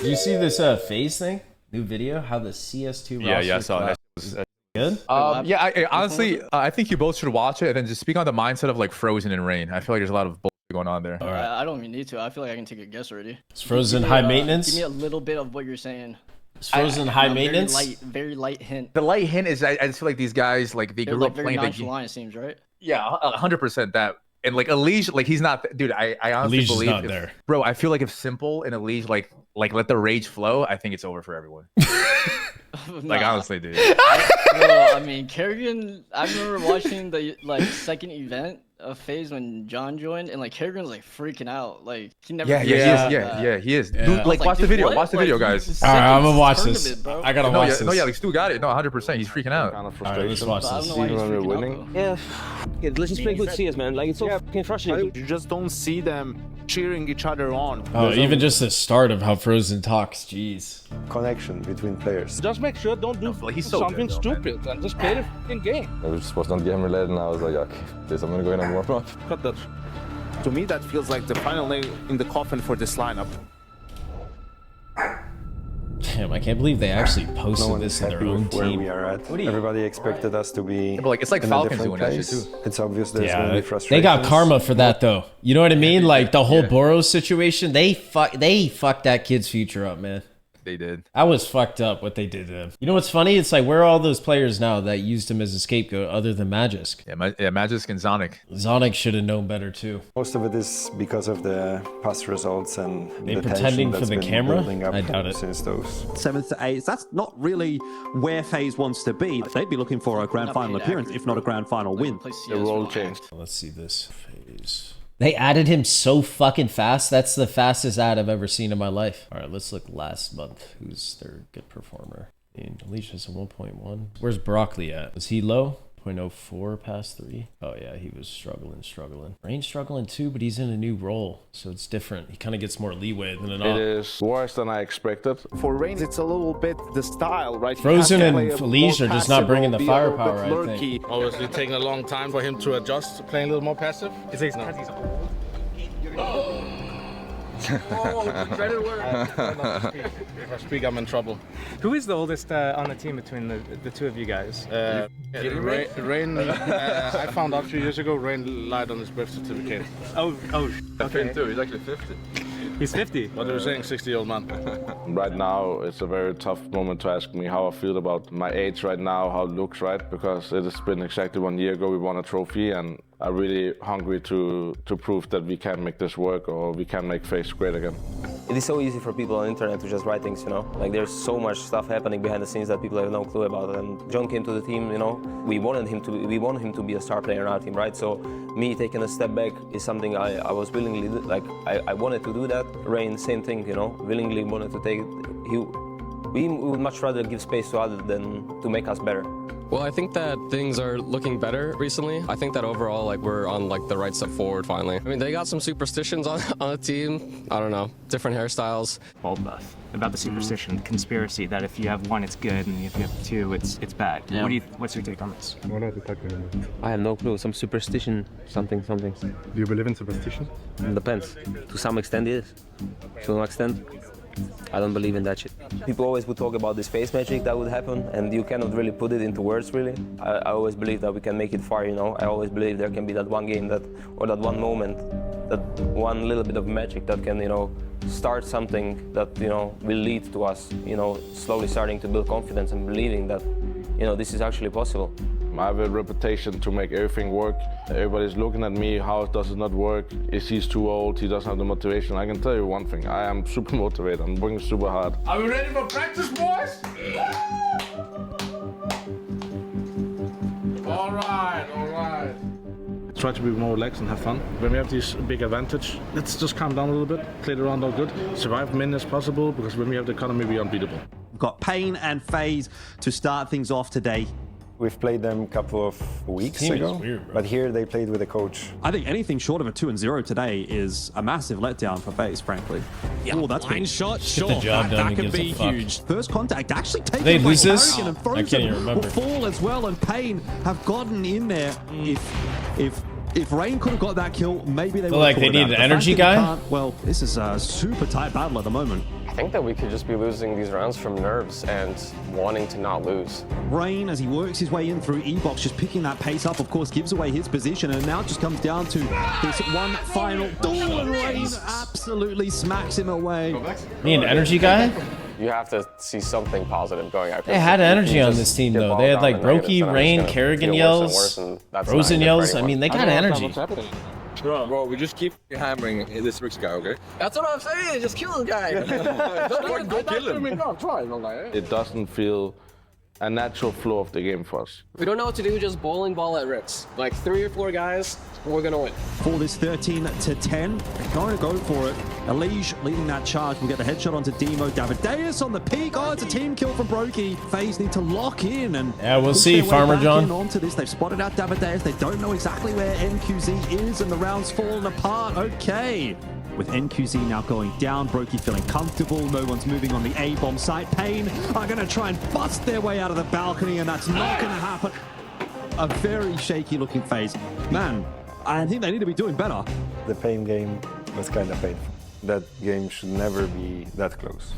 You see this FaZe thing? New video? How the CS2 roster Yeah, I saw that. Good? Yeah, I honestly, I think you both should watch it and then just speak on the mindset of like Frozen and Rain. I feel like there's a lot of bullshit going on there. All right. I don't even need to. I feel like I can take a guess already. Is Frozen high maintenance? Give me a little bit of what you're saying. Is Frozen high maintenance? Very light hint. The light hint is I just feel like these guys like they grew up very playing nonchalant, it seems, right? Yeah, 100% that. And like Elige, like he's not, dude. I honestly Elige's believe, not there. Bro. I feel like if Simple and Elige like let the rage flow, I think it's over for everyone. Like honestly, dude. Well, I mean, Kerrigan. I remember watching the second event of FaZe when John joined, and like Kerrigan's like freaking out. Like he never. Yeah, he is. Yeah. Dude, like watch the video. Watch the video, guys. All right, I'm gonna watch this. I gotta watch this. No, yeah, like Stu got it. No, 100%. He's freaking out. Kind of All right, let's watch this. Even when we're winning. Yeah, let's just play good CS, man. Like it's so fucking frustrating. You just don't see them cheering each other on. Oh, even just the start of how Frozen talks. Jeez. Connection between players. Just make sure don't do he's so something good, though, stupid and just play the fucking game. It was not game related, and I was like, okay, this I'm gonna go in and warm up. Cut that. To me, that feels like the final nail in the coffin for this lineup. Damn, I can't believe they actually posted No one this is in their happy own with where team. we are at. Everybody expected us to be But like it's like in a Falcons different doing that shit place. too. It's obvious there's Yeah, going to be they frustrations. got karma for that though. You know what I mean? Like the whole Boros situation, they fucked that kid's future up, man. They did. I was fucked up what they did to him. You know what's funny? It's like, where are all those players now that used him as a scapegoat other than Magisk? Yeah, Magisk and Zonic. Zonic should have known better too. Most of it is because of the past results and They the pretending tension for that's the been camera? building up I doubt it. since those. 7th to 8th, that's not really where FaZe wants to be. They'd be looking for a grand final appearance, if not a grand final win. The role changed. Let's see this FaZe. They added him so fucking fast. That's the fastest ad I've ever seen in my life. All right, let's look last month. Who's their good performer? And Alicia's a 1.1. Where's Broccoli at? Was he low? 0.04 past 3. Oh yeah, he was struggling. Rain's struggling too, but he's in a new role, so it's different. He kind of gets more leeway than an It is worse than I expected. For Reigns, it's a little bit the style, right? Frozen and Felice are just not bringing the firepower, I think. Obviously taking a long time for him to adjust, playing a little more passive. It's If I speak, I'm in trouble. Who is the oldest on the team between the two of you guys? Rain, I found out a few years ago, Rain lied on his birth certificate. Oh, okay. Too. He's actually 50. He's 50. But they were saying 60-year-old man. Right now, it's a very tough moment to ask me how I feel about my age right now, how it looks right, because it has been exactly 1 year ago we won a trophy, and I'm really hungry to prove that we can make this work or we can make FaZe great again. It is so easy for people on the internet to just write things, you know? Like there's so much stuff happening behind the scenes that people have no clue about. And John came to the team, you know, we wanted him to be a star player in our team, right? So me taking a step back is something I was willingly, I wanted to do that. Rain, same thing, you know, willingly wanted to take it. We would much rather give space to others than to make us better. Well, I think that things are looking better recently. I think that overall, like, we're on like the right step forward finally. I mean, they got some superstitions on the team. I don't know, different hairstyles. Old buff about the superstition, conspiracy that if you have one, it's good, and if you have two, it's bad. Yeah. What's your take on this? I have no clue. Some superstition, something. Do you believe in superstition? It depends. To some extent, it is. To some extent, I don't believe in that shit. People always would talk about this FaZe magic that would happen, and you cannot really put it into words, really. I always believe that we can make it far, you know. I always believe there can be that one game or that one moment, that one little bit of magic that can, you know, start something that, you know, will lead to us, you know, slowly starting to build confidence and believing that, you know, this is actually possible. I have a reputation to make everything work. Everybody's looking at me, how does it not work? Is he too old? He doesn't have the motivation. I can tell you one thing, I am super motivated. I'm working super hard. Are we ready for practice, boys? All right. Try to be more relaxed and have fun. When we have this big advantage, let's just calm down a little bit, play the round all good, survive as many as possible, because when we have the economy, we're unbeatable. We've got Pain and FaZe to start things off today. We've played them a couple of weeks ago, weird, but here they played with a coach. I think anything short of a 2-0 today is a massive letdown for FaZe, frankly. Yeah, oh, that's blind shot, Get the job done, that could be gives a fuck. huge. First contact actually taken They by lose this? Kerrigan, and I Frozen can't even remember. will fall as well, and Pain have gotten in there. If Rain could have got that kill, maybe they would Feel like they need an energy guy? Well, this is a super tight battle at the moment. think that we could just be losing these rounds from nerves and wanting to not lose. Rain, as he works his way in through E-Box, just picking that pace up, of course, gives away his position, and now it just comes down to this one final duel, and Rain absolutely smacks him away. Me an energy guy? You have to see something positive going out. They had energy on this team, though. They had like Brokey, Rain, Kerrigan yells, Frozen yells. I mean, they got energy. Bro, we just keep hammering this Rix guy, okay? That's what I'm saying. Just kill the guy. Go kill him. It doesn't feel a natural flow of the game for us. If we don't know what to do, just bowling ball at Rix. Like 3 or 4 guys, we're gonna win. For this 13-10, they're going to go for it. Elige leading that charge. We'll get the headshot onto Demo. Davideus on the peak. Oh, it's a team kill from Brokey. FaZe need to lock in and yeah, we'll see, Farmer John. Onto this. They've spotted out Davideus. They don't know exactly where NQZ is, and the round's fallen apart. Okay. With NQZ now going down, Brokey feeling comfortable. No one's moving on the A-bomb site. Pain are going to try and bust their way out of the balcony, and that's not going to happen. A very shaky looking FaZe. Man, I think they need to be doing better. The Pain game was kind of painful. That game should never be that close.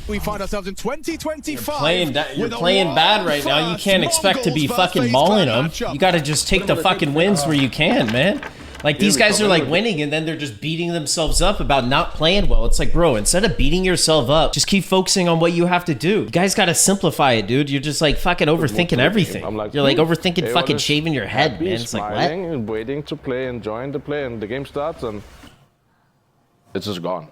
We find ourselves in 2025. You're playing bad right now. You can't expect to be fucking mauling them. You got to just take the fucking wins where you can, man. Like, these guys are like winning and then they're just beating themselves up about not playing well. It's like, bro, instead of beating yourself up, just keep focusing on what you have to do. You guys got to simplify it, dude. You're just like fucking overthinking everything. You're like overthinking fucking shaving your head, man. It's like, what? And waiting to play, enjoying the play, and the game starts and it's just gone.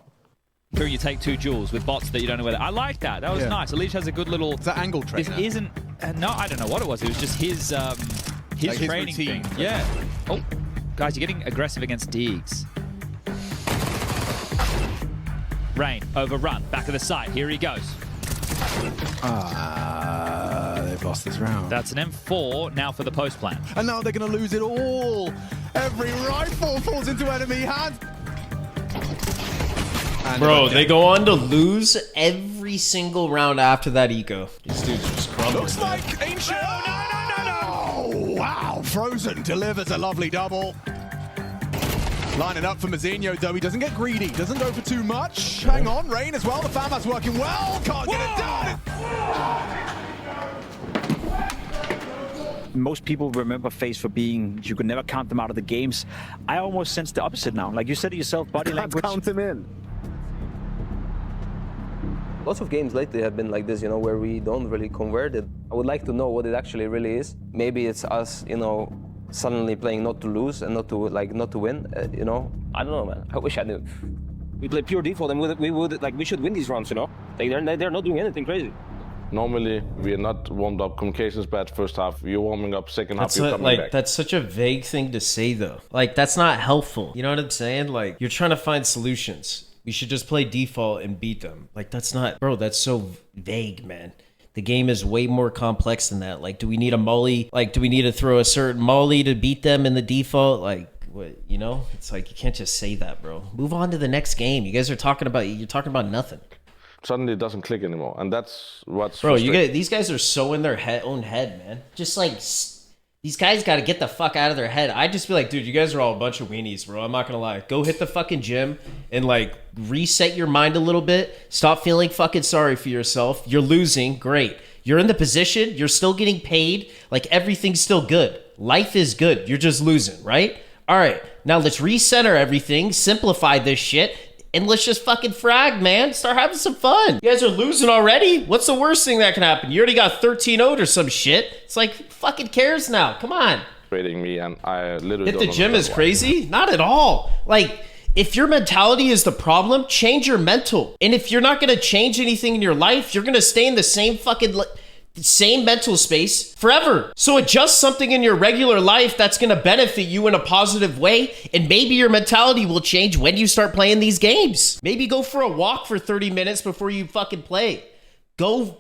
Here you take 2 jewels with bots that you don't know whether. I like that. That was nice. Elige has a good little. It's that angle trainer. This isn't. No, I don't know what it was. It was just his like training thing. Yeah. Oh, guys, you're getting aggressive against Deegs. Rain overrun. Back of the site. Here he goes. They've lost this round. That's an M4 now for the post plan. And now they're going to lose it all. Every rifle falls into enemy hands. Bro, they go on to lose every single round after that eco. These dudes just crumble. Looks like Ancient. No. Wow, Frozen delivers a lovely double. Lining up for Mazinho, though. He doesn't get greedy. Doesn't go for too much. Hang on, Rain as well. The FAMA's working well. Can't get it done. Most people remember FaZe for being, you could never count them out of the games. I almost sense the opposite now. Like you said to yourself, body language. Count them in. Lots of games lately have been like this, you know, where we don't really convert it. I would like to know what it actually really is. Maybe it's us, you know, suddenly playing not to lose and not to win, you know. I don't know, man. I wish I knew. We play pure default and we should win these rounds, you know. They're not doing anything crazy. Normally, we are not warmed up. Communication's bad first half. You're warming up second half. You're coming back. That's such a vague thing to say, though. Like, that's not helpful. You know what I'm saying? Like, you're trying to find solutions. We should just play default and beat them. Like, that's not... Bro, that's so vague, man. The game is way more complex than that. Like, do we need a molly? Like, do we need to throw a certain molly to beat them in the default? Like, what, you know? It's like, you can't just say that, bro. Move on to the next game. You guys are talking about... You're talking about nothing. Suddenly it doesn't click anymore, and that's what's bro. These guys are so in their own head, man. Just like these guys got to get the fuck out of their head. I just feel like, dude, you guys are all a bunch of weenies, bro. I'm not gonna lie. Go hit the fucking gym and like reset your mind a little bit. Stop feeling fucking sorry for yourself. You're losing, great. You're in the position. You're still getting paid. Like everything's still good. Life is good. You're just losing, right? All right. Now let's recenter everything. Simplify this shit. And let's just fucking frag, man. Start having some fun. You guys are losing already? What's the worst thing that can happen? You already got 13-0'd or some shit. It's like, fucking cares now. Come on. Rating me, and I literally hit the gym is crazy? Not at all. Like, if your mentality is the problem, change your mental. And if you're not going to change anything in your life, you're going to stay in the same fucking... same mental space forever. So adjust something in your regular life that's going to benefit you in a positive way, and maybe your mentality will change when you start playing these games. Maybe go for a walk for 30 minutes before you fucking play. Go,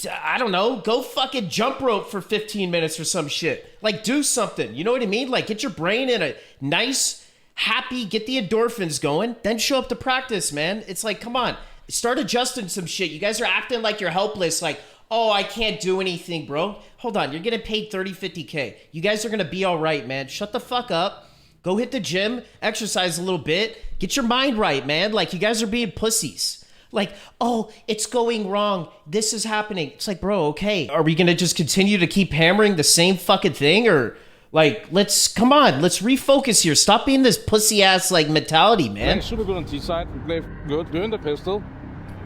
I don't know, go fucking jump rope for 15 minutes or some shit. Like, do something. You know what I mean? Like, get your brain in a nice, happy, get the endorphins going, then show up to practice, man. It's like, come on, start adjusting some shit. You guys are acting like you're helpless, like, oh, I can't do anything, bro. Hold on, you're getting paid 30, 50K. You guys are gonna be all right, man. Shut the fuck up. Go hit the gym, exercise a little bit, get your mind right, man. Like, you guys are being pussies. Like, oh, it's going wrong. This is happening. It's like, bro, okay. Are we gonna just continue to keep hammering the same fucking thing? Or, like, come on, let's refocus here. Stop being this pussy-ass, like, mentality, man. Super good on T-side. We play good. We're in the pistol.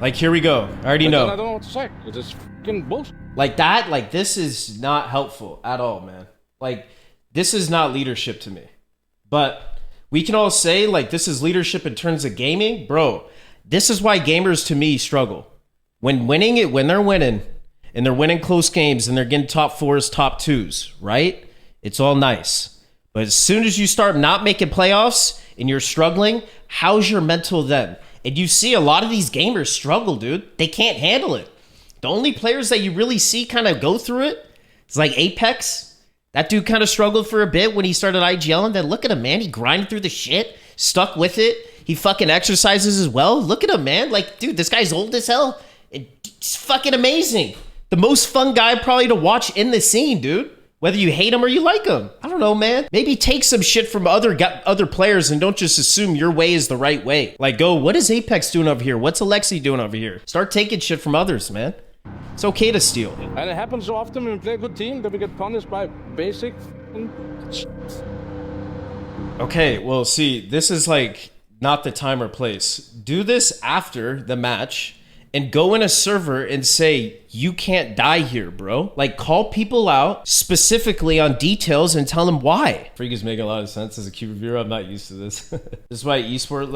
Like, here we go. I already know. I don't know what to say. It's just fucking bullshit. Like that, like, this is not helpful at all, man. Like, this is not leadership to me. But we can all say, like, this is leadership in terms of gaming. Bro, this is why gamers, to me, struggle. When they're winning, and they're winning close games, and they're getting top 4s, top 2s, right? It's all nice. But as soon as you start not making playoffs, and you're struggling, how's your mental then? And you see a lot of these gamers struggle, dude. They can't handle it. The only players that you really see kind of go through it is like Apex. That dude kind of struggled for a bit when he started IGL, and then look at him, man. He grinded through the shit, stuck with it. He fucking exercises as well. Look at him, man. Like, dude, this guy's old as hell. It's fucking amazing. The most fun guy probably to watch in the scene, dude. Whether you hate him or you like him. I don't know, man. Maybe take some shit from other players and don't just assume your way is the right way. Like, go, what is Apex doing over here? What's Alexi doing over here? Start taking shit from others, man. It's okay to steal. And it happens so often when we play a good team that we get punished by basic shit. Okay, well, see, this is like not the time or place. Do this after the match and go in a server and say, you can't die here, bro. Like, call people out specifically on details and tell them why. Freak is making a lot of sense as a Q reviewer. I'm not used to this. This is why esport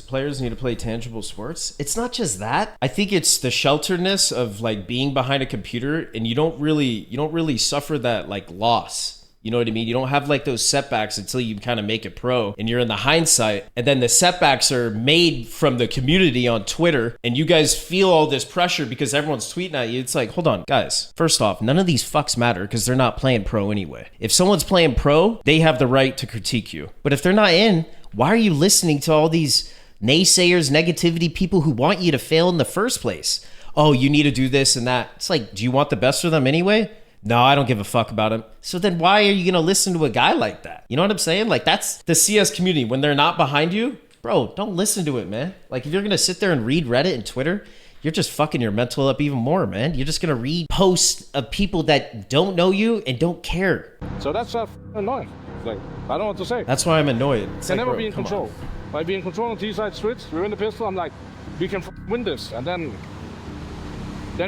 players need to play tangible sports. It's not just that. I think it's the shelteredness of like being behind a computer, and you don't really suffer that like loss. You know what I mean? You don't have like those setbacks until you kind of make it pro and you're in the hindsight. And then the setbacks are made from the community on Twitter, and you guys feel all this pressure because everyone's tweeting at you. It's like, hold on, guys. First off, none of these fucks matter because they're not playing pro anyway. If someone's playing pro, they have the right to critique you. But if they're not in, why are you listening to all these naysayers, negativity, people who want you to fail in the first place? Oh, you need to do this and that. It's like, do you want the best for them anyway? No, I don't give a fuck about him. So then why are you going to listen to a guy like that? You know what I'm saying? Like, that's the CS community. When they're not behind you, bro, don't listen to it, man. Like, if you're going to sit there and read Reddit and Twitter, you're just fucking your mental up even more, man. You're just going to read posts of people that don't know you and don't care. So that's annoying. Like, I don't know what to say. That's why I'm annoyed. It's can like, never be in control. By being in control on T-side switch, we're in the pistol, I'm like, we can win this. And then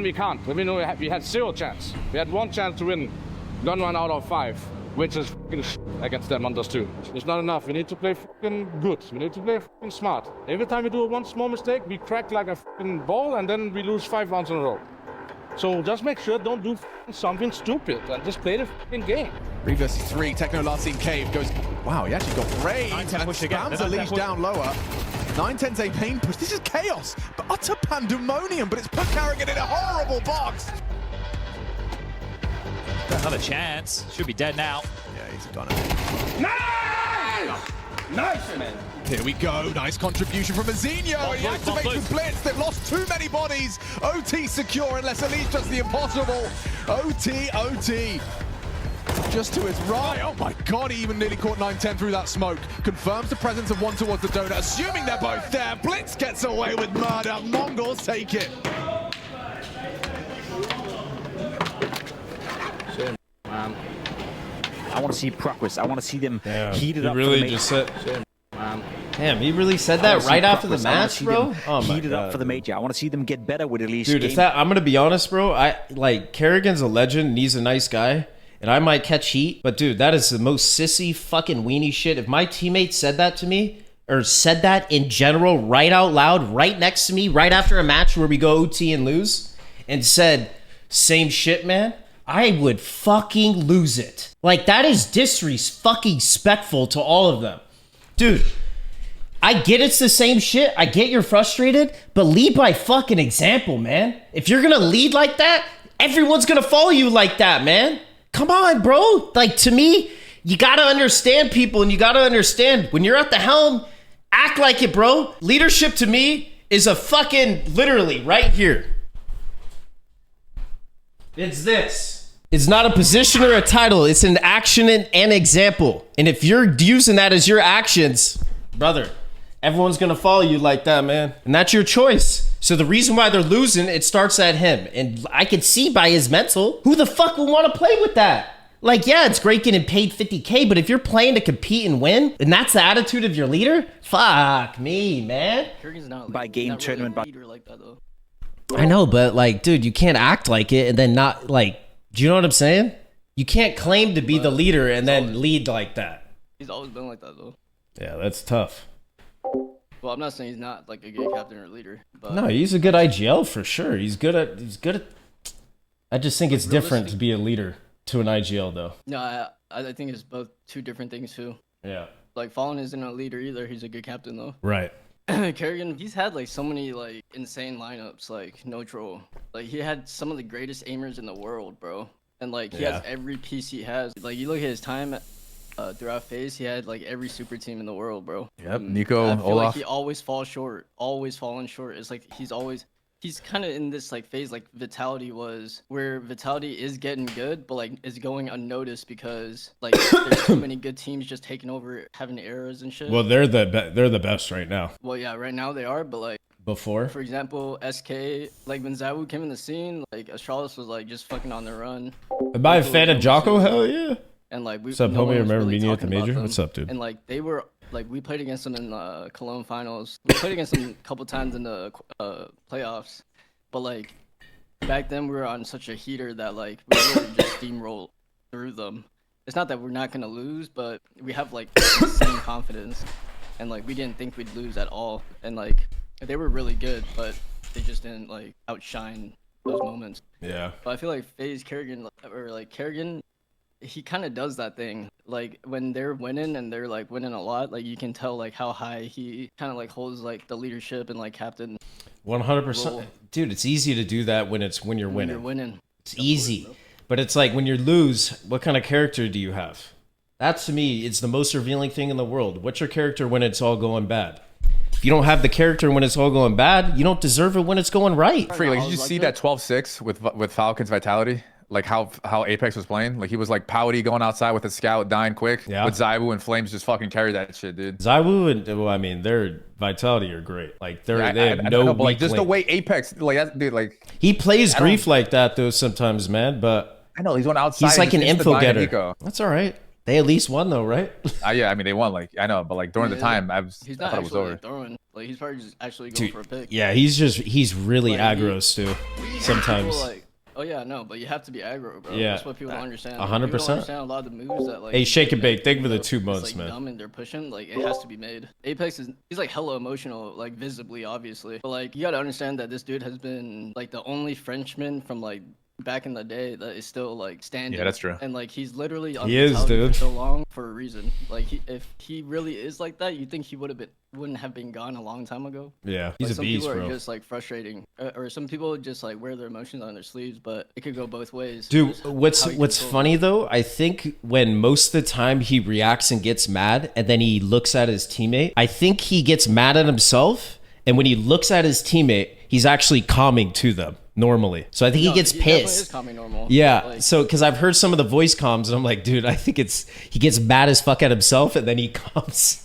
we can't. We know we had 0 chance. We had 1 chance to win. Gun 1 out of 5, which is fucking against them on those 2. It's not enough. We need to play fucking good. We need to play fucking smart. Every time we do one small mistake, we crack like a fucking ball, and then we lose 5 rounds in a row. So just make sure don't do something stupid and just play the fucking game. 3 versus 3. Techno last seen cave goes. Wow, he actually got range and spams a leash down lower. 9-10's a pain push. This is chaos, but utter pandemonium. But it's put Carrigan in a horrible box. Another chance. Should be dead now. Yeah, he's gone. Nice! Nice, man. Here we go. Nice contribution from Azinho. He activates with Blitz. They've lost too many bodies. OT secure unless Elise does the impossible. OT. Just to his right. Oh my god, he even nearly caught 9-10 through that smoke. Confirms the presence of one towards the donut. Assuming they're both there. Blitz gets away with murder. Mongols take it. Man. I want to see progress. I want to see them heated up. Really just said. Damn, he really said that right after the match, bro? Oh my heated up for the major. I want to see them get better with Elise. Dude, I'm gonna be honest, bro. Kerrigan's a legend and he's a nice guy. And I might catch heat, but dude, that is the most sissy fucking weenie shit. If my teammate said that to me, or said that in general, right out loud, right next to me, right after a match where we go OT and lose, and said, same shit, man, I would fucking lose it. Like, that is disrespectful to all of them. Dude, I get it's the same shit. I get you're frustrated, but lead by fucking example, man. If you're gonna lead like that, everyone's gonna follow you like that, man. Come on, bro. Like, to me, you gotta understand people, and you gotta understand when you're at the helm, act like it, bro. Leadership to me is a fucking literally right here. It's this. It's not a position or a title. It's an action and an example. And if you're using that as your actions, brother, everyone's going to follow you like that, man. And that's your choice. So the reason why they're losing, it starts at him. And I can see by his mental, who the fuck would want to play with that? Like, yeah, it's great getting paid 50K, but if you're playing to compete and win, and that's the attitude of your leader, fuck me, man. Kurgan's not by game not tournament. really a leader like that, though. I know, but like, dude, you can't act like it and then not like, do you know what I'm saying? You can't claim to be the leader and then lead like that. He's always been like that, though. Yeah, that's tough. Well, I'm not saying he's not like a good captain or leader, but No, he's a good IGL for sure. He's good at. I just think it's different to be a leader to an IGL though. no, I think it's both two different things too. Yeah. Like Fallen isn't a leader either. He's a good captain though. Right. Kerrigan, he's had like so many like insane lineups, like no troll. Like he had some of the greatest aimers in the world, bro. And like he has every piece he has. Like you look at his time throughout FaZe, he had like every super team in the world, bro. Yep, Nico, I feel Olaf. like he always falls short, always falling short. It's like he's kind of in this like phase like Vitality was, where Vitality is getting good, but like is going unnoticed because like there's so many good teams just taking over, having errors and shit. Well, they're the best right now. Well, yeah, right now they are, but like Before? for example, SK, like when Zawu came in the scene, like Astralis was like just fucking on the run. Am I a fan of Jocko? Hell yeah. And like What's up, no homie? one was Remember really meeting you at the talking about major? them. What's up, dude? And like they were like, we played against them in the Cologne finals. We played against them a couple times in the playoffs. But like back then we were on such a heater that like we really just steamrolled through them. It's not that we're not gonna lose, but we have like insane confidence, and like we didn't think we'd lose at all. And like they were really good, but they just didn't like outshine those moments. Yeah. But I feel like FaZe Kerrigan, or like Kerrigan, he kind of does that thing. Like when they're winning and they're like winning a lot, like you can tell like how high he kind of like holds like the leadership and like captain. 100%. Dude, it's easy to do that when you're winning. When you're winning. It's easy. But it's like when you lose, what kind of character do you have? That to me, it's the most revealing thing in the world. What's your character when it's all going bad? If you don't have the character when it's all going bad, you don't deserve it when it's going right. Freak, like, did you see that 12-6 with Falcon's Vitality? Like how Apex was playing? Like he was like pouty going outside with a scout, dying quick. Yeah. With Zaiwu and Flames just fucking carry that shit, dude. Zaiwu and, well, I mean, their Vitality are great. Like they have no know, but like just link. the way Apex, like that, dude, like he plays grief like that though sometimes, man. But I know he's going outside. He's like an info getter. Nico. That's all right. They at least won though, right? Yeah, I mean they won. Like I know, but like during the time, I He's not thought it was over. like throwing. Like he's probably just actually going for a pick. Yeah, he's really Like, aggro too. Sometimes. People, like, oh yeah, no, but you have to be aggro, bro. Yeah. That's what people don't understand. 100%. People don't understand a lot of the moves that like. Hey, shake and bake. Thank you for the 2 it's, months, like, man. Dumb and they're pushing. Like it has to be made. Apex he's like hella emotional, like visibly, obviously. But like you gotta understand that this dude has been like the only Frenchman from like back in the day that is still like standing. Yeah, that's true. And like he's literally on He is, Vitality dude. for so long for a reason. Like if he really is like that, you think he wouldn't have been gone a long time ago. Yeah, Like, he's a some beast, people bro. are just like frustrating, or some people just like wear their emotions on their sleeves, but it could go both ways. Dude, Just what's how you what's control funny though, I think when most of the time he reacts and gets mad and then he looks at his teammate, I think he gets mad at himself, and when he looks at his teammate, he's actually calming to them normally. So I think he gets definitely pissed. is calming normal. Yeah, Like, so because I've heard some of the voice comms and I'm like, dude, I think he gets mad as fuck at himself and then he calms.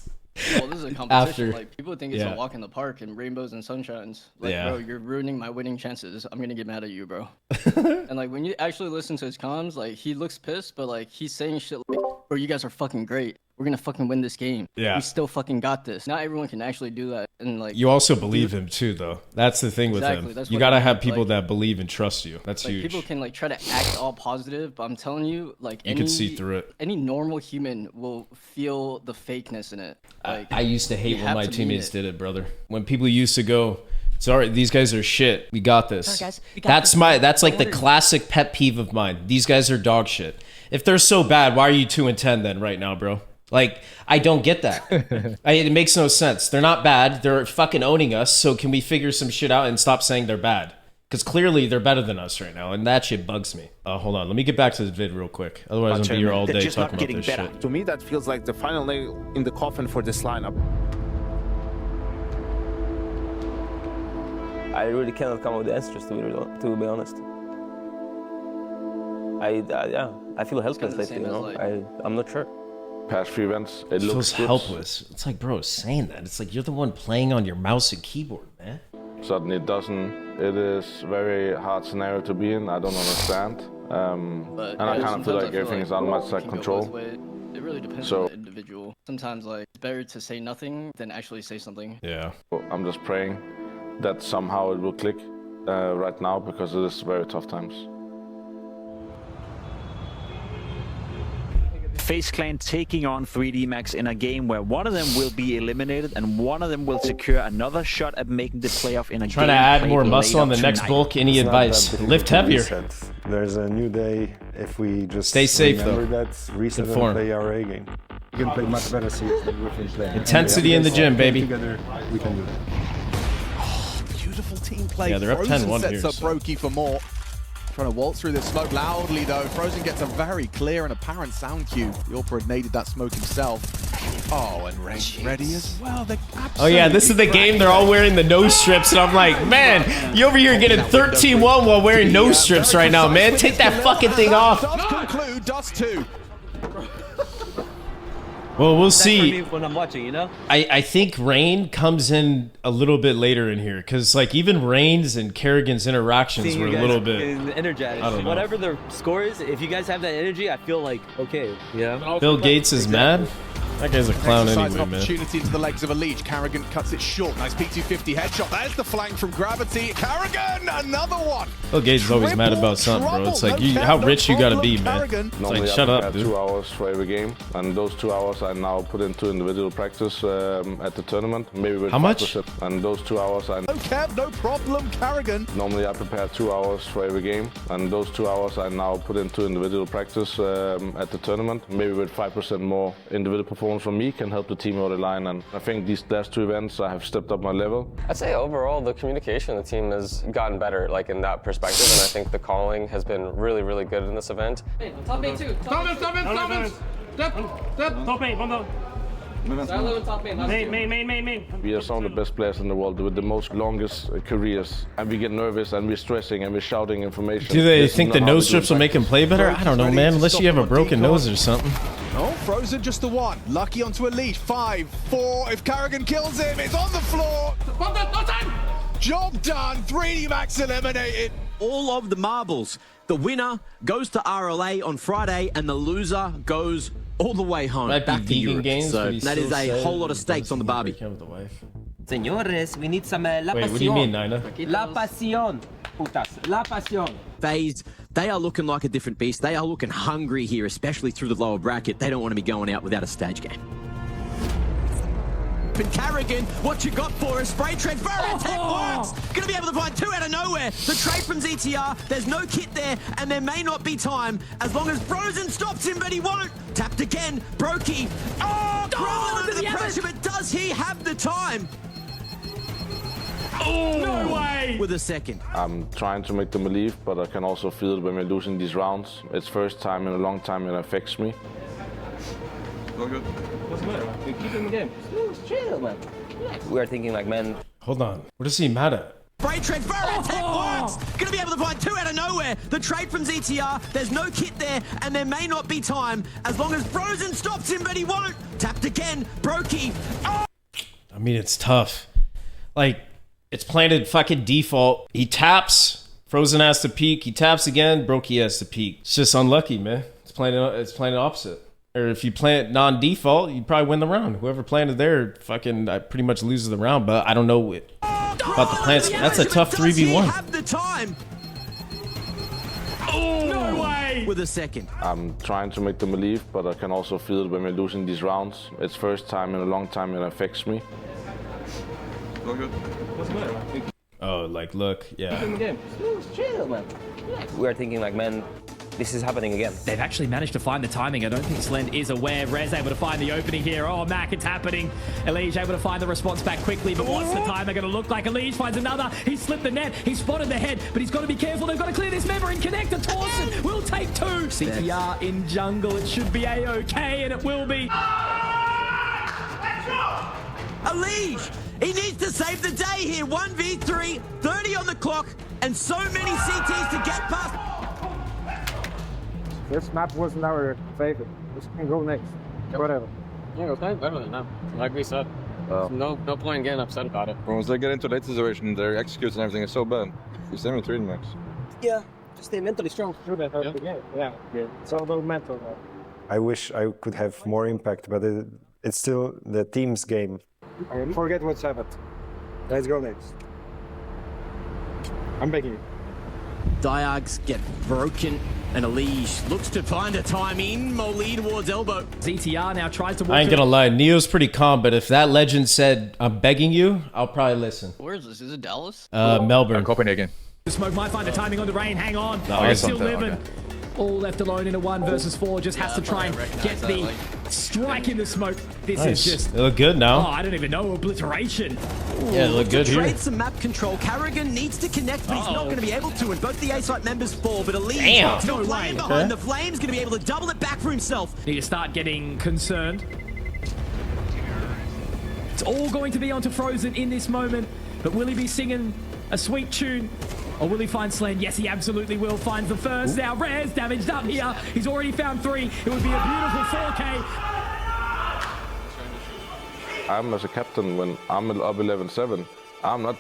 well, this is a competition. After. Like people think it's Yeah. a walk in the park and rainbows and sunshines. Like, Yeah. bro, you're ruining my winning chances. I'm gonna get mad at you, bro. And like when you actually listen to his comms, like he looks pissed, but like he's saying shit like, "Bro, you guys are fucking great. We're gonna fucking win this game. Yeah. we still fucking got this." Not everyone can actually do that, and like You also believe him too, though. That's the thing with Exactly, him. that's You what gotta I have mean, people like- that believe and trust you. That's like huge. people can like try to act all positive, but I'm telling you, like You can see through it. Any normal human will feel the fakeness in it. Like I used to hate you when have my to mean teammates it. did it, brother. When people used to go, "Sorry, these guys are shit. We got this." Sorry, guys. We got this. That's like the Don't worry. classic pet peeve of mine. These guys are dog shit. If they're so bad, why are you 2-10 then right now, bro? Like, I don't get that. It makes no sense. They're not bad. They're fucking owning us. So can we figure some shit out and stop saying they're bad? Because clearly they're better than us right now, and that shit bugs me. Hold on, let me get back to the vid real quick. Otherwise, I'm gonna be here all They're day just talking not about getting this better. shit. To me, that feels like the final nail in the coffin for this lineup. I really cannot come up with the answers, to be honest. I feel helpless lately, you know? I'm not sure. Past few events, it feels helpless. It's like, bro, saying that. It's like you're the one playing on your mouse and keyboard, man. Suddenly it doesn't. It is very hard scenario to be in. I don't understand. And I kind of feel like everything is out of my control. It really depends on the individual. Sometimes like it's better to say nothing than actually say something. Yeah. I'm just praying that somehow it will click right now because it is very tough times. FaZe Clan taking on 3D Max in a game where one of them will be eliminated and one of them will secure another shot at making the playoff in a game. Trying to add more muscle on the next bulk. Any advice? Lift heavier. There's a new day if we just stay safe remember though. That's reset and play our A game. We can play much better CS than we've been playing. Intensity in the gym, baby. Together, we can do it. Oh, beautiful team play. Yeah, they're up 10-1 sets here. Up Brokey for more. Trying to waltz through this smoke loudly though. Frozen gets a very clear and apparent sound cue. Yorpa needed that smoke himself. Oh, and Rain's ready as well. Oh yeah, this is the game they're all wearing the nose strips, and I'm like, man, you over here getting 13-1 while wearing nose strips right now, man. Take that fucking thing off. Does conclude, does too. Well, we'll see. When I'm watching, you know? I think Rain comes in a little bit later in here, because like even Rain's and Kerrigan's interactions were a little bit energized. I don't know. Whatever their score is, if you guys have that energy, I feel like okay. Yeah. Bill Gates is mad. That guy's a clown anyway, an man. Opportunity into the legs of a leech. Carrigan cuts it short. Nice P250 headshot. There's the flank from Gravity. Carrigan, another one. Bill Gates is always mad about something, bro. It's like, how rich you gotta be, man. It's like, shut up, dude. 2 hours for every game, and those 2 hours I now put into individual practice at the tournament. Maybe with how much? And those 2 hours I... No cap, no problem, Carrigan. Normally I prepare 2 hours for every game, and those 2 hours I now put into individual practice at the tournament. Maybe with 5% more individual performance from me can help the team over the line, and I think these last 2 events I have stepped up my level. I'd say overall the communication of the team has gotten better, like in that perspective, and I think the calling has been really, really good in this event. Hey, top 8 too. Top 8. Top 8, one down. Main. We are some of the best players in the world with the most longest careers, and we get nervous and we're stressing and we're shouting information. Do they think the nose strips will make him play better? I don't know, man, unless you have a broken nose or something. Oh, Frozen just the one. Lucky onto a leash. 5, 4. If Carrigan kills him, it's on the floor. Job done. 3D Max eliminated. All of the marbles. The winner goes to RLA on Friday, and the loser goes all the way home, back to Europe. Games, so that is a whole lot of stakes on the barbie. Señores, we need some la Wait, what do you mean, Nina? La pasión, putas. La pasión. FaZe, they are looking like a different beast. They are looking hungry here, especially through the lower bracket. They don't want to be going out without a stage game. And Carrigan, what you got for us? Spray transfer attack works! Gonna be able to find 2 out of nowhere. The trade from ZTR, there's no kit there, and there may not be time as long as Frozen stops him, but he won't. Tapped again, Brokey. Oh, Frozen under the pressure, but does he have the time? Oh, no way! With a second. I'm trying to make them believe, but I can also feel it when we're losing these rounds. It's first time in a long time it affects me. All good. What's the matter? We keep in the game. Chill, man. We are thinking like, man. Hold on. What is he mad at? Spray transfer attack works! Gonna be able to find 2 out of nowhere. The trade from ZTR, there's no kit there, and there may not be time as long as Frozen stops him, but he won't. Tapped again, Brokey. Oh! I mean, it's tough. Like, it's planted fucking default. He taps, Frozen has to peek. He taps again, Brokey has to peek. It's just unlucky, man. It's planted opposite. Or if you plant non-default, you probably win the round. Whoever planted there fucking pretty much loses the round, but I don't know about the plants. That's a tough 3v1. Have the time. Oh, no way! With a second. I'm trying to make them believe, but I can also feel it when we're losing these rounds. It's first time in a long time it affects me. All good. What's the matter? Oh, like, look, yeah. Keep in the game. Chill, man. We are thinking like, man, this is happening again. They've actually managed to find the timing. I don't think Slend is aware. Rez able to find the opening here. Oh, Mac, it's happening. Elige able to find the response back quickly, but what's the timer going to look like? Elige finds another. He slipped the net. He spotted the head, but he's got to be careful. They've got to clear this member and connect to Torsen. We'll take 2. CTR in jungle. It should be A-OK, and it will be. Elige! He needs to save the day here. 1v3, 30 on the clock, and so many CTs to get past. This map wasn't our favorite. We can go next. Whatever. Yeah, we're playing better than them. Like we said. No point getting upset about it. Once they get into that situation, their executes and everything is so bad. You same with 3D Max. Yeah, just stay mentally strong. Through that whole game. Yeah. It's all about mental. I wish I could have more impact, but it's still the team's game. Forget what's happened. Let's go next. I'm begging you. Diags get broken, and Elige looks to find a time in. Mo lead towards elbow. ZTR now tries to walk I ain't gonna lie, Neo's pretty calm, but if that legend said, I'm begging you, I'll probably listen. Where is this? Is it Dallas? Melbourne. Copenhagen. The smoke might find the timing on the rain. Hang on. No, He's still living. Okay. All left alone in a 1 versus 4. Just has to try and get the strike in the smoke. This is just... They look good now. Oh, I don't even know. Obliteration. Yeah, they look good here. Trade some map control. Carrigan needs to connect, but he's not going to be able to. And both the A-site members fall, but Elige still playing behind the flames, going to be able to double it back for himself. Need to start getting concerned. It's all going to be onto Frozen in this moment, but will he be singing a sweet tune? Or will he find Slen? Yes, he absolutely will. Finds the first. Now Rez damaged up here. He's already found 3. It would be a beautiful 4K. I'm as a captain when I'm up 11-7. I'm not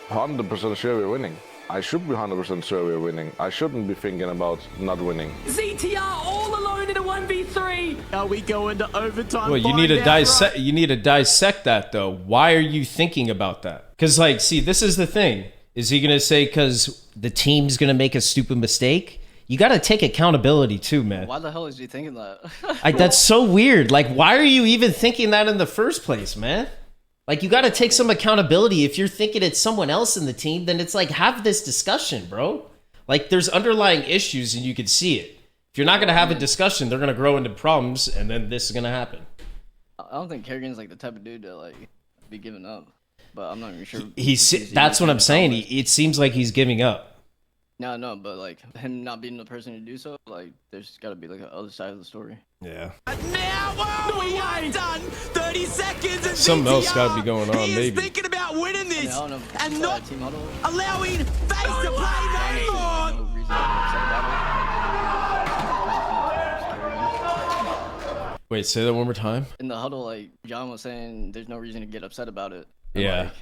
100% sure we're winning. I should be 100% sure we're winning. I shouldn't be thinking about not winning. ZTR all alone in a 1v3. Now we go into overtime. Well, you need to dissect. You need to dissect that though. Why are you thinking about that? Because like, see, this is the thing. Is he gonna say because the team's gonna make a stupid mistake? You gotta take accountability too, man. Why the hell is he thinking that? That's so weird. Like, why are you even thinking that in the first place, man? Like, you gotta take some accountability. If you're thinking it's someone else in the team, then it's like, have this discussion, bro. Like, there's underlying issues and you can see it. If you're not gonna have a discussion, they're gonna grow into problems and then this is gonna happen. I don't think Kerrigan's like the type of dude to like be giving up. But I'm not even sure. That's what I'm saying. It seems like he's giving up. No, but like him not being the person to do so, like there's got to be like the other side of the story. Yeah. Now, whoa, we are done. 30 seconds. And something else got to be going on. He maybe. is thinking about winning this and not allowing FaZe to play no more. Wait, say that one more time. In the huddle, like John was saying, there's no reason to get upset about it. And yeah. Like,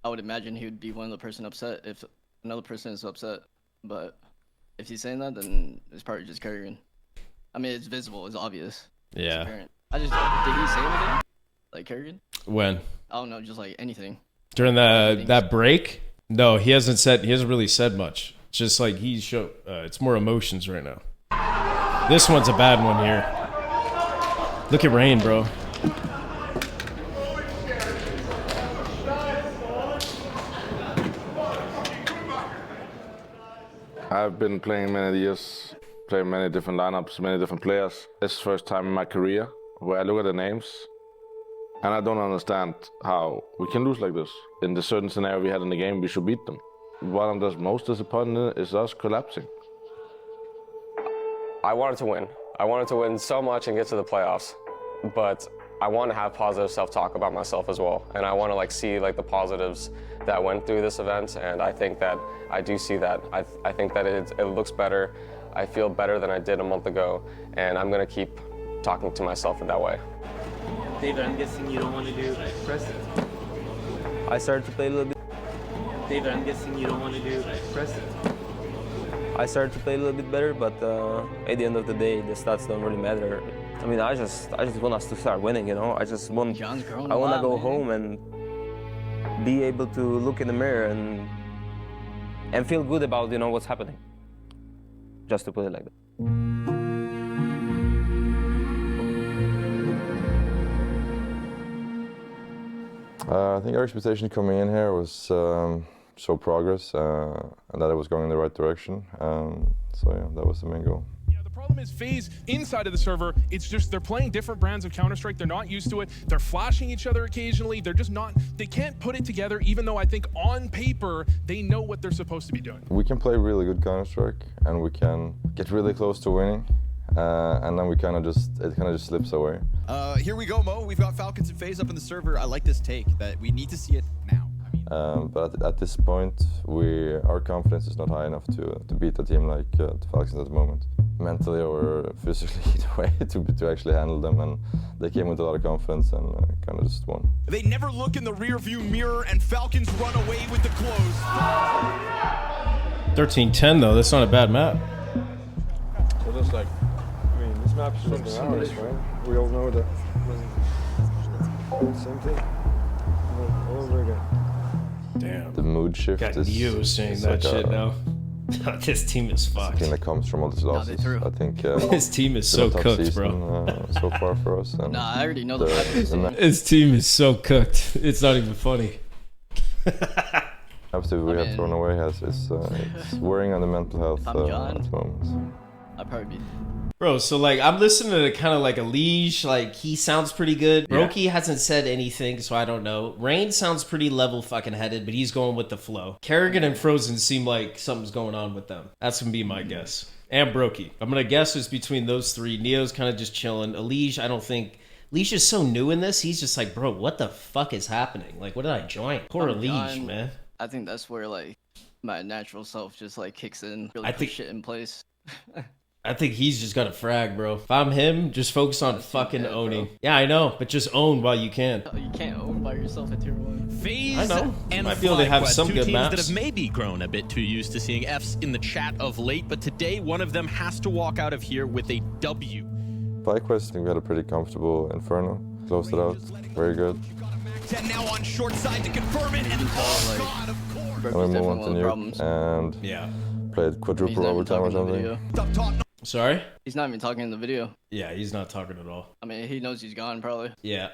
I would imagine he would be one of the person upset if another person is upset. But if he's saying that, then it's probably just Kerrigan. I mean, it's visible, it's obvious. Yeah. It's did he say anything? Like Kerrigan? When? I don't know, just like anything. During that break? No, he hasn't really said much. It's just like it's more emotions right now. This one's a bad one here. Look at Rain, bro. I've been playing many years, playing many different lineups, many different players. This is the first time in my career where I look at the names and I don't understand how we can lose like this. In the certain scenario we had in the game, we should beat them. What I'm just most disappointed in is us collapsing. I wanted to win. I wanted to win so much and get to the playoffs, but I want to have positive self-talk about myself as well. And I want to like see like the positives that went through this event. And I think that I do see that. I think that it looks better. I feel better than I did a month ago. And I'm going to keep talking to myself in that way. David, I'm guessing you don't want to do Preston. I started to play a little bit. David, I'm guessing you don't want to do Preston. I started to play a little bit better, but at the end of the day, the stats don't really matter. I mean, I just want us to start winning, you know. I want to go home and be able to look in the mirror and feel good about, you know, what's happening. Just to put it like that. I think our expectation coming in here was show progress and that it was going in the right direction. So yeah, that was the main goal. The problem is FaZe inside of the server, it's just they're playing different brands of Counter-Strike. They're not used to it. They're flashing each other occasionally. They're just not, they can't put it together, even though I think on paper, they know what they're supposed to be doing. We can play really good Counter-Strike and we can get really close to winning. And then it kind of just slips away. Here we go, Mo. We've got Falcons and FaZe up in the server. I like this take that we need to see it now. But at this point, our confidence is not high enough to beat a team like the Falcons at the moment. mentally or physically either way to actually handle them, and they came with a lot of confidence and kind of just won. They never look in the rearview mirror, and Falcons run away with the close. 13-10 though, that's not a bad map. So that's like, I mean, this map is something ours, right? We all know that. Same thing. All over again. Damn. The mood shift Got is you saying is that like shit now. This team is fucked. I think that comes from all these losses. I think this team is so cooked, bro. So far for us. And Nah, I already know the map. This team is so cooked. It's not even funny. After we have thrown away, it's worrying on the mental health at the moment. I'd probably be. Bro, so like I'm listening to kind of like a Liege, like he sounds pretty good. Yeah. Brokey hasn't said anything, so I don't know. Rain sounds pretty level fucking headed, but he's going with the flow. Kerrigan and Frozen seem like something's going on with them. That's gonna be my guess. And Brokey. I'm gonna guess it's between those three. Neo's kind of just chilling. Elige, I don't think. Elige is so new in this. He's just like, bro, what the fuck is happening? Like, what did I join? Poor Elige, man. I think that's where like my natural self just like kicks in. Really put shit in place. I think he's just got to frag, bro. If I'm him, just focus on fucking owning. Bro. Yeah, I know, but just own while you can. You can't own by yourself at tier 1. FaZe I know. and might be able to have some two good teams maps that have maybe grown a bit too used to seeing Fs in the chat of late, but today one of them has to walk out of here with a W. FlyQuest, I think we had a pretty comfortable Inferno. Closed it out. Very good. 10 now on short side to confirm it, and God, of course. And we move on to nuke and played quadruple overtime or something. Sorry? He's not even talking in the video. Yeah, he's not talking at all. I mean, he knows he's gone, probably. Yeah.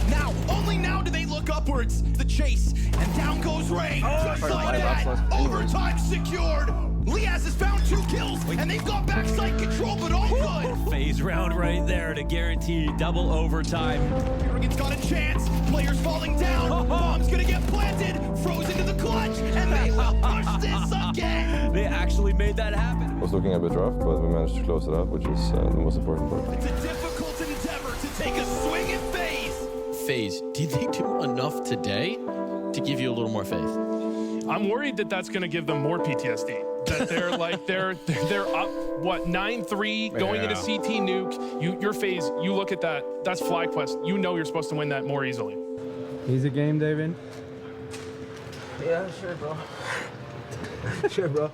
Now, only now do they look upwards. The chase, and down goes Ray. Just like that, overtime secured. Liaz has found 2 kills, and they've got backside control, but all good. FaZe round right there to guarantee double overtime. Kerrigan's got a chance. Players falling down. Bomb's gonna get planted. Frozen to the clutch, and they will push this again. They actually made that happen. It was looking a bit rough, but we managed to close it out, which is the most important part. It's a difficult endeavor to take a swing at FaZe. FaZe, did they do enough today to give you a little more faith? I'm worried that that's going to give them more PTSD. That they're like they're up what 9-3 going into CT nuke. Your FaZe, you look at that. That's FlyQuest. You know you're supposed to win that more easily. Easy game, David. Yeah, sure, bro. Sure, bro.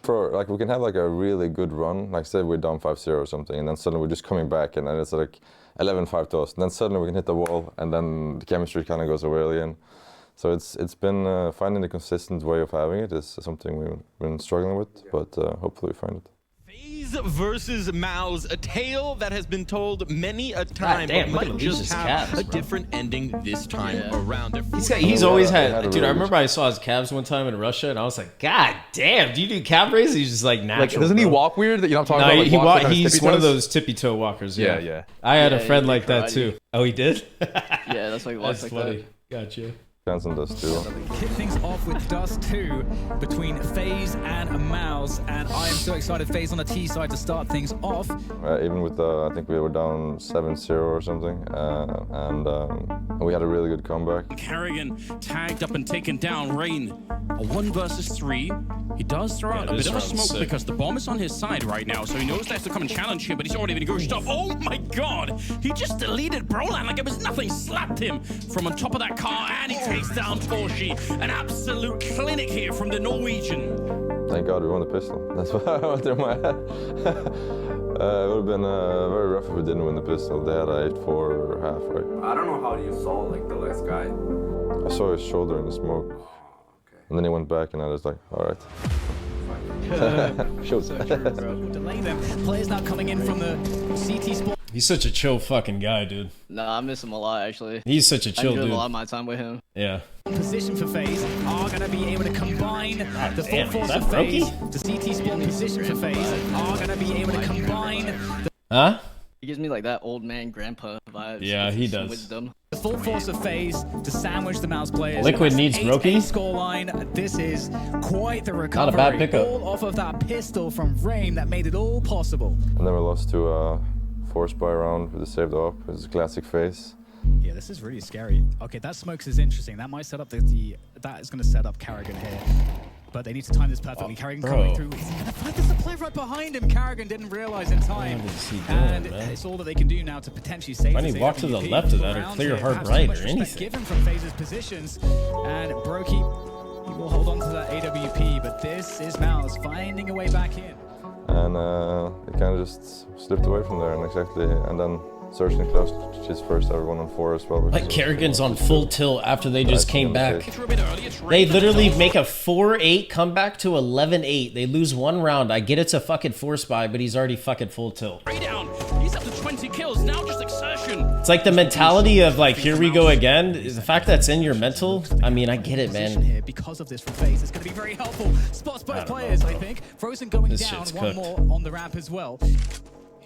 For like we can have like a really good run, like say we're down 5-0 or something, and then suddenly we're just coming back, and then it's like 11-5 to us, and then suddenly we can hit the wall, and then the chemistry kind of goes away again. So it's been finding the consistent way of having it is something we've been struggling with, but hopefully we find it. FaZe versus Mouse, a tale that has been told many a time, but might just have a different ending this time around. He's always had, dude, I remember I saw his calves one time in Russia, and I was like, God damn, do you do calf raises? He's just like natural. Like, doesn't he walk weird? You know what I'm talking about? Like, he's one of those tippy toe walkers, yeah. I had a friend like that too. Oh, he did? Yeah, that's why he walks like funny. that. Gotcha. On Dust 2. Kick things off with Dust 2 between FaZe and Mouse, and I am so excited. FaZe on the T side to start things off. Even with I think we were down 7-0 or something, and we had a really good comeback. Kerrigan tagged up and taken down. Rain, a 1 versus 3. He does throw out a bit of a smoke because the bomb is on his side right now, so he knows they have to come and challenge him, but he's already been gushed up. Oh my God! He just deleted Brolan like it was nothing, slapped him from on top of that car, and he takes down Torshi. An absolute clinic here from the Norwegian. Thank God we won the pistol. That's what I went through my head. It would have been very rough if we didn't win the pistol. They had a 8-4 half, right? I don't know how you saw like the last guy. I saw his shoulder in the smoke. And then he went back, and I was like, all right. Shows. Delay them. Players now coming in from the CT spot. He's such a chill fucking guy, dude. Nah, I miss him a lot, actually. He's such a chill dude. I enjoyed dude. a lot of my time with him. Yeah. Position for FaZe are going to be able to combine the full force of Brokey? FaZe. The CT spawn position for FaZe are going to be able to combine. Huh? He gives me like that old man grandpa vibes. Yeah, he does. Wisdom. The full force of FaZe to sandwich the Mouse players. Liquid needs Brokey. Scoreline. This is quite the recovery. Not a bad pickup. All off of that pistol from Rain that made it all possible. And then we lost to force buy round with the saved up. It was a classic FaZe. Yeah, this is really scary. Okay, that smokes is interesting. That might set up that is going to set up Kerrigan here. But they need to time this perfectly. Carrigan coming through. He's gonna find this play right behind him. Carrigan didn't realize in time. And it's all that they can do now to potentially save I need to walk to the left of that or clear hard right or anything. Given from FaZe's positions. And Brokey, he will hold on to that AWP, but this is Mouse finding a way back in. And it kind of just slipped away from there, and then Searching clutch his first ever 1-on-4 as well. Like Kerrigan's on full tilt after they just came back. They literally make a 4-8 comeback to 11-8. They lose one round. I get it's a fucking force buy, but he's already fucking full tilt. He's up to 20 kills, now just exertion. It's like the mentality of like, here we go again. The fact that's in your mental, I mean, I get it, man. Because of this from FaZe, it's going to be very helpful. Spots both players, I think. Frozen going down, one more on the ramp as well.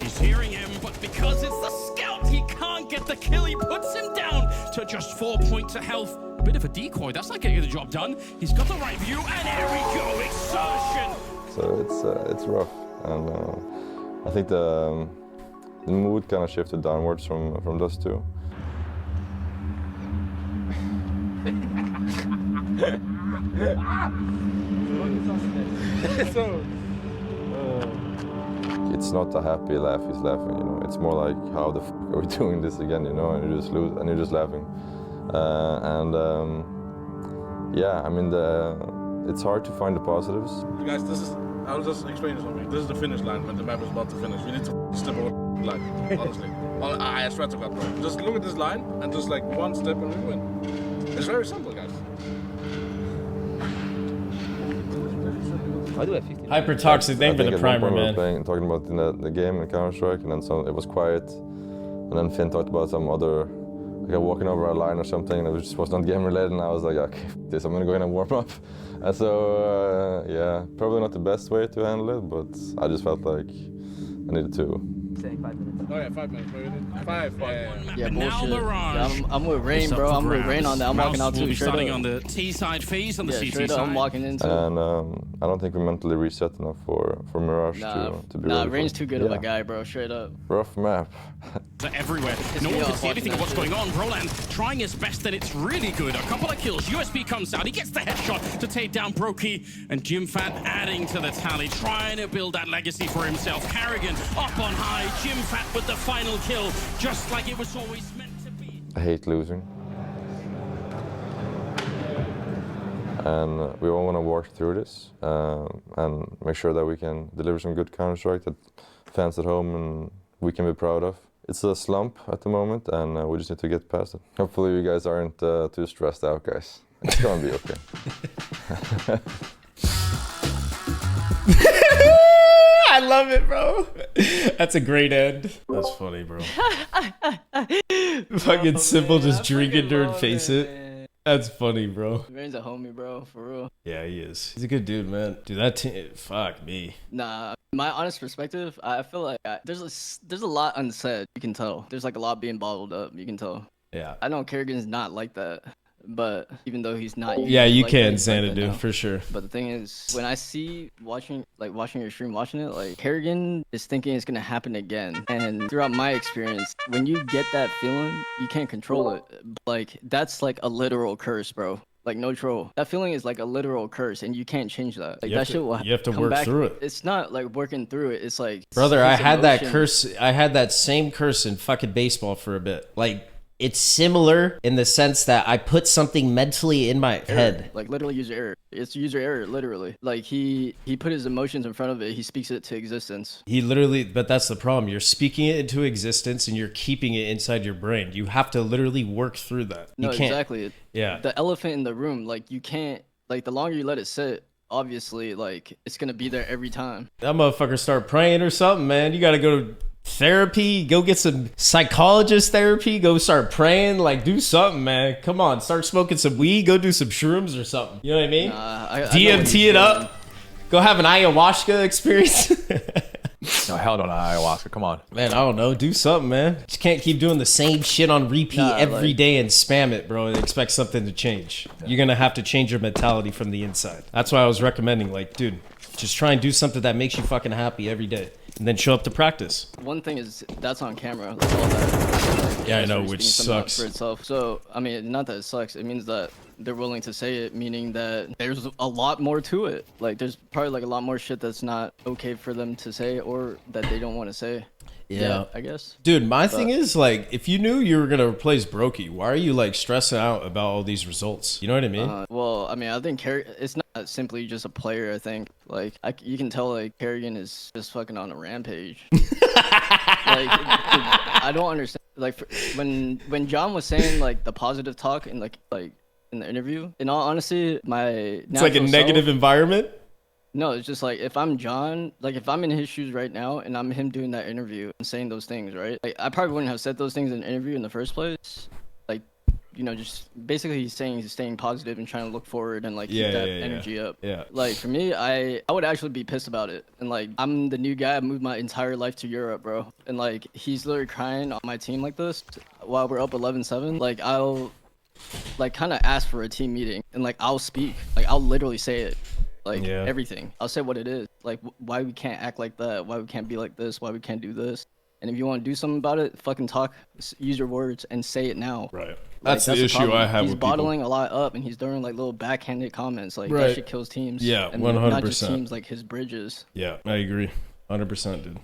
He's hearing him, but because it's the scout, he can't get the kill. He puts him down to just 4 points of health. A bit of a decoy. That's not getting the job done. He's got the right view, and here we go, exertion. So it's rough, and I think the mood kind of shifted downwards from Dust 2. It's not a happy laugh he's laughing, you know. It's more like, how the f are we doing this again, you know? And you just lose, and you're just laughing. Yeah, I mean, it's hard to find the positives. You guys, I'll just explain something. This is the finish line when the map is about to finish. We need to step over the line, honestly. I swear to God, bro. Just look at this line and just like one step and we win. It's very simple, guys. Hyper toxic thing for the primer, man. Talking about the game in Counter-Strike, and then it was quiet, and then Finn talked about some other, like walking over a line or something, and it just was not game related, and I was like, okay, this, I'm gonna go in and warm up. And so, yeah, probably not the best way to handle it, but I just felt like I needed to. Saying 5 minutes. Oh yeah, 5 minutes. 5. Yeah, bullshit. Yeah, I'm with Rain, bro. I'm with Rain on that. I'm walking out too. Starting on the T side, FaZe on the CT side. I'm walking into. And I don't think we mentally reset enough for Mirage to be ready. Rain's too good of a guy, bro. Straight up. Rough map. Everywhere. No one can see anything of what's going on. Roland trying his best, and it's really good. A couple of kills. USB comes out. He gets the headshot to take down Brokey, and JimFat adding to the tally, trying to build that legacy for himself. Carrigan up on high. JimFat with the final kill, just like it was always meant to be. I hate losing. And we all want to work through this and make sure that we can deliver some good Counter-Strike that fans at home and we can be proud of. It's a slump at the moment, and we just need to get past it. Hopefully you guys aren't too stressed out, guys. It's gonna be okay. I love it, bro. That's a great end. That's funny, bro. Fucking simple, just drinking during face it. That's funny, bro. Rain's a homie, bro, for real. Yeah, he is. He's a good dude, man. Dude, that team, fuck me. Nah, my honest perspective, I feel like there's a lot unsaid. You can tell. There's like a lot being bottled up. You can tell. Yeah. I know Kerrigan's not like that. But even though he's not, yeah, you like can Xanadu for sure. But the thing is, when I see watching your stream, watching it, like Kerrigan is thinking it's gonna happen again. And throughout my experience, when you get that feeling, you can't control it. Like that's like a literal curse, bro. Like no troll. That feeling is like a literal curse, and you can't change that. Like that shit will you have to work through it. It's not like working through it. It's like, brother, I had that curse. I had that same curse in fucking baseball for a bit. Like. It's similar in the sense that I put something mentally in my head. Like literally user error. It's user error, literally. Like he put his emotions in front of it. He speaks it to existence. He literally, but that's the problem. You're speaking it into existence and you're keeping it inside your brain. You have to literally work through that. You can't, exactly. Yeah. The elephant in the room, like you can't, like the longer you let it sit, obviously, like it's going to be there every time. That motherfucker start praying or something, man. You got to go to therapy, go get some psychologist therapy, go start praying, like do something, man. Come on, start smoking some weed, go do some shrooms or something. You know what I mean? DMT it up, go have an ayahuasca experience. No, hell no, not ayahuasca. Come on, man. I don't know, do something, man. Just can't keep doing the same shit on repeat every day and spam it, bro, and expect something to change. You're gonna have to change your mentality from the inside. That's why I was recommending, like, dude, just try and do something that makes you fucking happy every day. and then show up to practice. One thing is that's on camera. That's all that. Yeah, I know, He's which speaking something up sucks. for itself. So I mean, not that it sucks. It means that they're willing to say it, meaning that there's a lot more to it. Like there's probably like a lot more shit that's not okay for them to say or that they don't want to say. Yeah, I guess. Dude, my thing is like, if you knew you were gonna replace Brokey, why are you like stressing out about all these results? You know what I mean? Well, I mean, I think it's not simply just a player. I think like you can tell like Kerrigan is just fucking on a rampage. Like, I don't understand. Like when John was saying like the positive talk in like in the interview, in all honesty, It's like a negative environment. No, it's just like if I'm John, like if I'm in his shoes right now and I'm him doing that interview and saying those things, right? Like I probably wouldn't have said those things in an interview in the first place. Like, you know, just basically he's saying he's staying positive and trying to look forward and like keep that energy up. Yeah. Like for me, I would actually be pissed about it. And like I'm the new guy. I moved my entire life to Europe, bro. And like he's literally crying on my team like this while we're up 11-7. Like I'll like kind of ask for a team meeting and like I'll speak. Like I'll literally say it. Like everything. I'll say what it is. Like why we can't act like that. Why we can't be like this. Why we can't do this. And if you want to do something about it, fucking talk, use your words, and say it now. Right. Like, That's the issue problem. I have He's with bottling people. a lot up, and he's throwing like little backhanded comments. Like Right. that shit kills teams. Yeah, and 100%. Not just teams like his bridges. Yeah, I agree. 100%, dude.